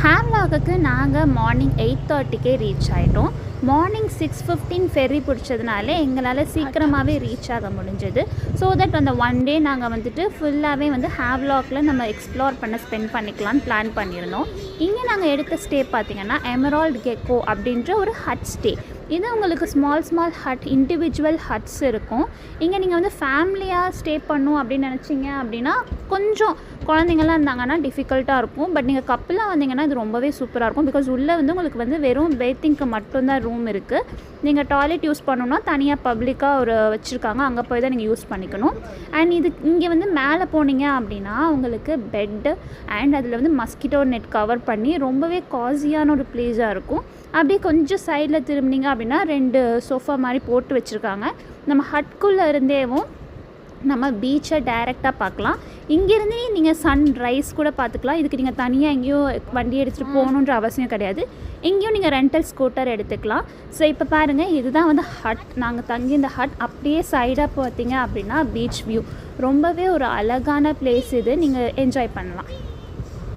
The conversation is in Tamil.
ஹேவ்லாக்குக்கு நாங்கள் மார்னிங் 8:30க்கே ரீச் ஆகிட்டோம். மார்னிங் 6:15 ஃபெர்ரி பிடிச்சதுனால எங்களால் சீக்கிரமாகவே ரீச் ஆக முடிஞ்சது. ஸோ தட் அந்த ஒன் டே நாங்கள் வந்துட்டு ஃபுல்லாகவே வந்து ஹேவ்லாக்கில் நம்ம எக்ஸ்ப்ளோர் பண்ண ஸ்பெண்ட் பண்ணிக்கலான்னு பிளான் பண்ணியிருந்தோம். இங்கே நாங்கள் எடுத்த ஸ்டே பார்த்திங்கன்னா எமரால்ட் கெக்கோ அப்படின்ற ஒரு ஹட் ஸ்டே. இது உங்களுக்கு ஸ்மால் ஹட், இண்டிவிஜுவல் ஹட்ஸ் இருக்கும். இங்கே நீங்கள் வந்து ஃபேமிலியாக ஸ்டே பண்ணணும் அப்படின்னு நினச்சிங்க அப்படின்னா கொஞ்சம் குழந்தைங்கள்லாம் இருந்தாங்கன்னா டிஃபிகல்ட்டாக இருக்கும். பட் நீங்கள் கப்பலாக வந்தீங்கன்னா இது ரொம்பவே சூப்பராக இருக்கும். பிகாஸ் உள்ளே வந்து உங்களுக்கு வந்து வெறும் பேத்திங்க்கு மட்டும்தான் ரூம் இருக்குது. நீங்கள் டாய்லெட் யூஸ் பண்ணணுன்னா தனியாக பப்ளிக்காக ஒரு வச்சுருக்காங்க, அங்கே போய் தான் நீங்கள் யூஸ் பண்ணிக்கணும். அண்ட் இது இங்கே வந்து மேலே போனீங்க அப்படின்னா உங்களுக்கு பெட்டு அண்ட் அதில் வந்து மஸ்கிட்டோ நெட் கவர் பண்ணி ரொம்பவே காஸியான ஒரு பிளேஸாக இருக்கும். அப்படியே கொஞ்சம் சைடில் திரும்பினீங்க அப்படின்னா 2 சோஃபா மாதிரி போட்டு வச்சுருக்காங்க. நம்ம ஹட்குள்ளே இருந்தேவும் நம்ம பீச்சை டைரெக்டாக பார்க்கலாம். இங்கேருந்து நீங்கள் சன்ரைஸ் கூட பார்த்துக்கலாம். இதுக்கு நீங்கள் தனியாக எங்கேயும் வண்டி எடுத்துகிட்டு போகணுன்ற அவசியம் கிடையாது. எங்கேயும் நீங்கள் ரெண்டல் ஸ்கூட்டர் எடுத்துக்கலாம். ஸோ இப்போ பாருங்கள், இதுதான் வந்து ஹட். நாங்கள் தங்கி இந்த ஹட் அப்படியே சைடாக பார்த்தீங்க அப்படின்னா பீச் வியூ. ரொம்பவே ஒரு அழகான பிளேஸ் இது. நீங்கள் என்ஜாய் பண்ணலாம்.